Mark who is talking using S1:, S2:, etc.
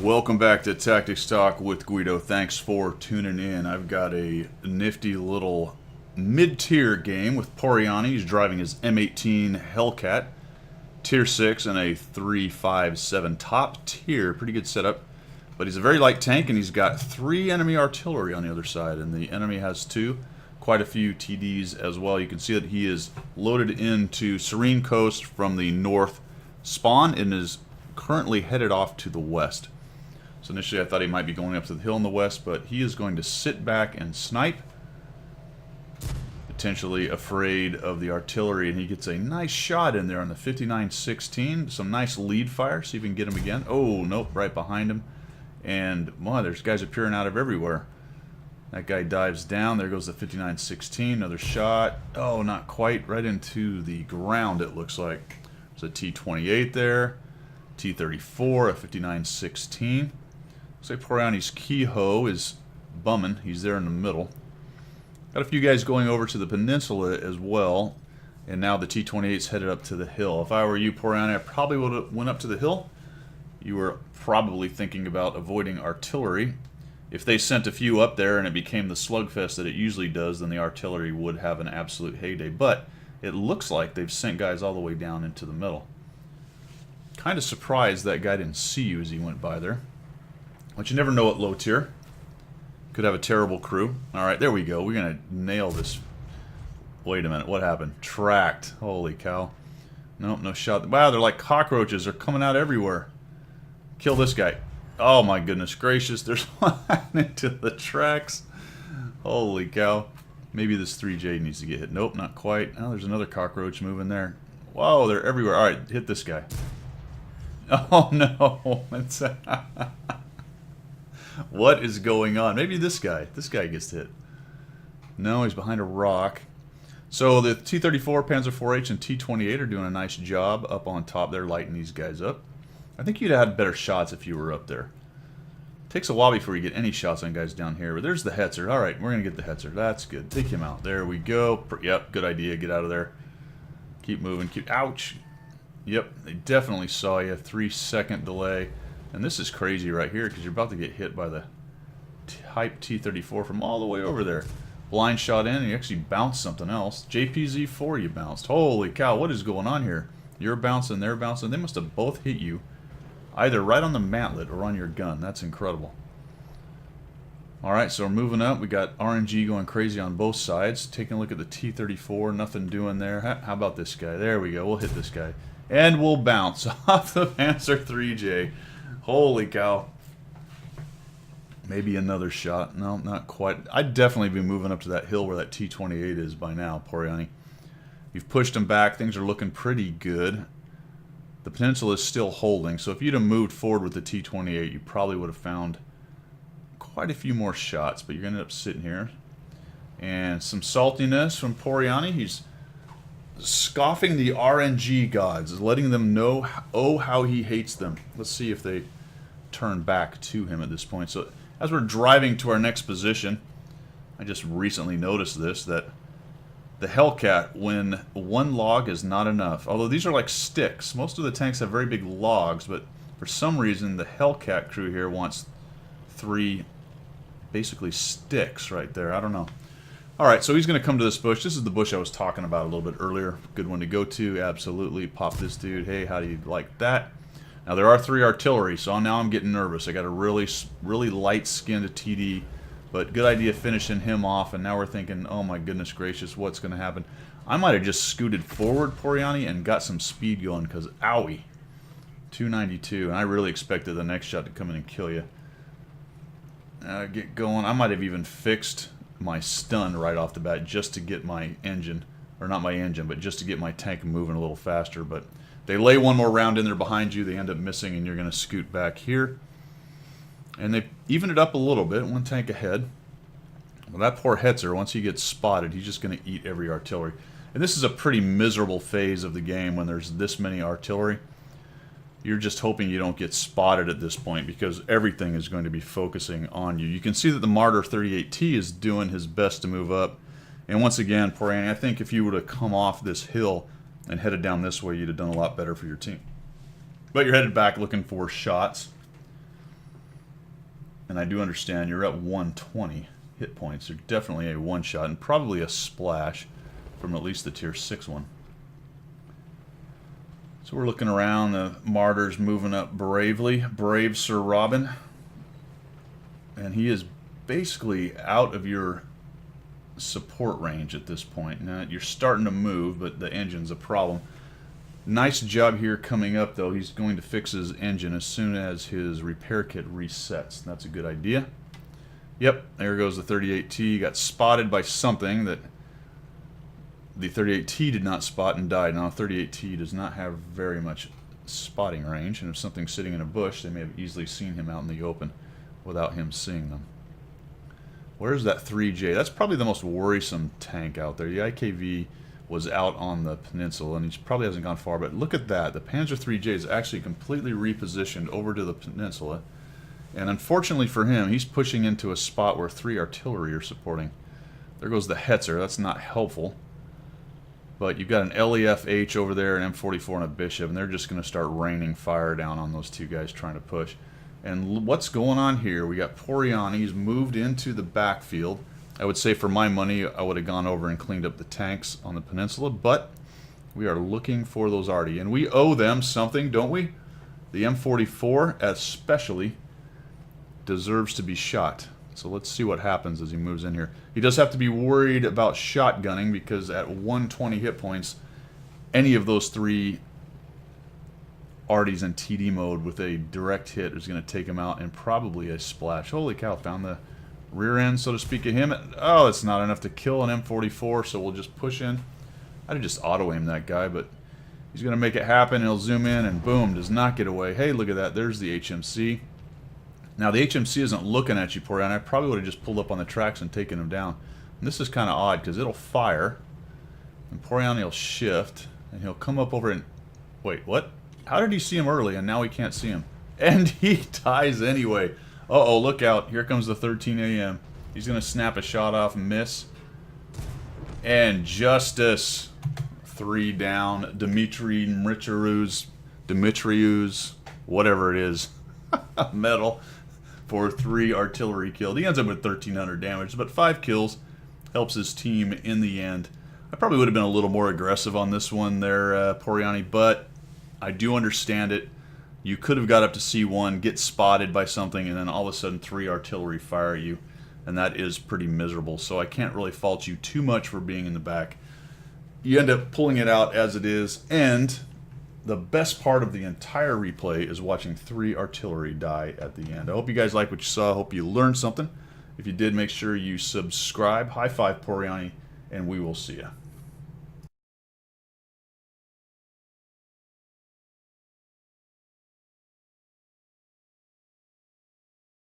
S1: Welcome back to Tactics Talk with Guido. Thanks for tuning in. I've got a nifty little mid-tier game with Porani. He's driving his M18 Hellcat, Tier 6 and a 357 top tier. Pretty good setup. But he's a very light tank, and he's got 3 enemy artillery on the other side, and the enemy has 2. Quite a few TDs as well. You can see that he is loaded into Serene Coast from the north spawn and is currently headed off to the west. So initially I thought he might be going up to the hill in the west, but he is going to sit back and snipe. Potentially afraid of the artillery, and he gets a nice shot in there on the 59-16. Some nice lead fire. See if we can get him again. Oh, nope, right behind him. And, wow, there's guys appearing out of everywhere. That guy dives down. There goes the 59-16. Another shot. Oh, not quite. Right into the ground, it looks like. There's a T-28 there. T-34, a 59-16. Looks like Porani's Kehoe is bumming. He's there in the middle. Got a few guys going over to the peninsula as well. And now the T-28's headed up to the hill. If I were you, Porani, I probably would have went up to the hill. You were probably thinking about avoiding artillery. If they sent a few up there and it became the slugfest that it usually does, then the artillery would have an absolute heyday. But it looks like they've sent guys all the way down into the middle. Kind of surprised that guy didn't see you as he went by there. But you never know at low tier. Could have a terrible crew. Alright, there we go. We're going to nail this. Wait a minute. What happened? Tracked. Holy cow. Nope, no shot. Wow, they're like cockroaches. They're coming out everywhere. Kill this guy. Oh my goodness gracious. There's one into the tracks. Holy cow. Maybe this 3J needs to get hit. Nope, not quite. Oh, there's another cockroach moving there. Whoa, they're everywhere. Alright, hit this guy. Oh no. It's what is going on? Maybe this guy. This guy gets hit. No, he's behind a rock. So the T-34, Panzer IV-H, and T-28 are doing a nice job up on top. They're lighting these guys up. I think you'd have had better shots if you were up there. Takes a while before you get any shots on guys down here. But there's the Hetzer. All right, we're going to get the Hetzer. That's good. Take him out. There we go. Yep, good idea. Get out of there. Keep moving. Keep. Ouch. Yep, they definitely saw you. 3-second delay. And this is crazy right here because you're about to get hit by the Type T-34 from all the way over there. Blind shot in, and you actually bounced something else. JPZ-4 you bounced. Holy cow, what is going on here? You're bouncing, they're bouncing. They must have both hit you either right on the mantlet or on your gun. That's incredible. Alright, so we're moving up. We got RNG going crazy on both sides. Taking a look at the T-34. Nothing doing there. How about this guy? There we go. We'll hit this guy. And we'll bounce off the Panzer 3J. Holy cow. Maybe another shot. No, not quite. I'd definitely be moving up to that hill where that T-28 is by now, Porani. You've pushed them back. Things are looking pretty good. The peninsula is still holding, so if you'd have moved forward with the T-28, you probably would have found quite a few more shots, but you're going to end up sitting here. And some saltiness from Porani. He's scoffing the RNG gods, letting them know, oh, how he hates them. Let's see if they turn back to him at this point. So as we're driving to our next position, I just recently noticed this, that the Hellcat, when one log is not enough, although these are like sticks. Most of the tanks have very big logs, but for some reason the Hellcat crew here wants 3 basically sticks right there. I don't know. Alright, so he's going to come to this bush. This is the bush I was talking about a little bit earlier. Good one to go to, absolutely. Pop this dude. Hey, how do you like that? Now, there are 3 artillery, so now I'm getting nervous. I got a really light-skinned TD, but good idea finishing him off, and now we're thinking, oh my goodness gracious, what's going to happen? I might have just scooted forward, Porani, and got some speed going, because owie. 292, and I really expected the next shot to come in and kill you. Get going. I might have even fixed my stun right off the bat just to get my engine, or not my engine, but just to get my tank moving a little faster. But they lay one more round in there behind you, they end up missing, and you're going to scoot back here. And they even it up a little bit, one tank ahead. Well, that poor Hetzer, once he gets spotted, he's just going to eat every artillery. And this is a pretty miserable phase of the game when there's this many artillery. You're just hoping you don't get spotted at this point because everything is going to be focusing on you. You can see that the Martyr 38T is doing his best to move up. And once again, Porani, I think if you would have come off this hill and headed down this way, you'd have done a lot better for your team. But you're headed back looking for shots. And I do understand you're at 120 hit points. You're definitely a one-shot and probably a splash from at least the tier 6 one. So we're looking around. The Martyr's moving up bravely. Brave Sir Robin. And he is basically out of your support range at this point. Now you're starting to move, but the engine's a problem. Nice job here coming up, though. He's going to fix his engine as soon as his repair kit resets. That's a good idea. Yep, there goes the 38T. Got spotted by something that the 38T did not spot and died. Now, 38T does not have very much spotting range, and if something's sitting in a bush, they may have easily seen him out in the open without him seeing them. Where's that 3J? That's probably the most worrisome tank out there. The IKV was out on the peninsula, and he probably hasn't gone far, but look at that. The Panzer 3J is actually completely repositioned over to the peninsula, and unfortunately for him, he's pushing into a spot where 3 artillery are supporting. There goes the Hetzer. That's not helpful. But you've got an LEF-H over there, an M44 and a Bishop, and they're just going to start raining fire down on those two guys trying to push. And what's going on here? We got Porani. He's moved into the backfield. I would say for my money, I would have gone over and cleaned up the tanks on the peninsula, but we are looking for those arty, and we owe them something, don't we? The M44 especially deserves to be shot. So let's see what happens as he moves in here. He does have to be worried about shotgunning, because at 120 hit points, any of those 3 arties in TD mode with a direct hit is going to take him out, and probably a splash. Holy cow, found the rear end, so to speak, of him. Oh, it's not enough to kill an M44, so we'll just push in. I'd have just auto-aim that guy, but he's going to make it happen. He'll zoom in, and boom, does not get away. Hey, look at that. There's the HMC. Now, the HMC isn't looking at you, Porani. I probably would have just pulled up on the tracks and taken him down. And this is kind of odd, because it'll fire, and Porani will shift, and he'll come up over and... Wait, what? How did he see him early, and now he can't see him? And he dies anyway. Uh-oh, look out. Here comes the 13 AM. He's going to snap a shot off and miss. And justice. 3 down. Dimitrius, whatever it is, medal for 3 artillery killed. He ends up with 1,300 damage, but 5 kills. Helps his team in the end. I probably would have been a little more aggressive on this one there, Porani, but I do understand it. You could have got up to C1, get spotted by something, and then all of a sudden 3 artillery fire at you, and that is pretty miserable. So I can't really fault you too much for being in the back. You end up pulling it out as it is, and the best part of the entire replay is watching 3 artillery die at the end. I hope you guys like what you saw. I hope you learned something. If you did, make sure you subscribe. High five, Porani, and we will see you.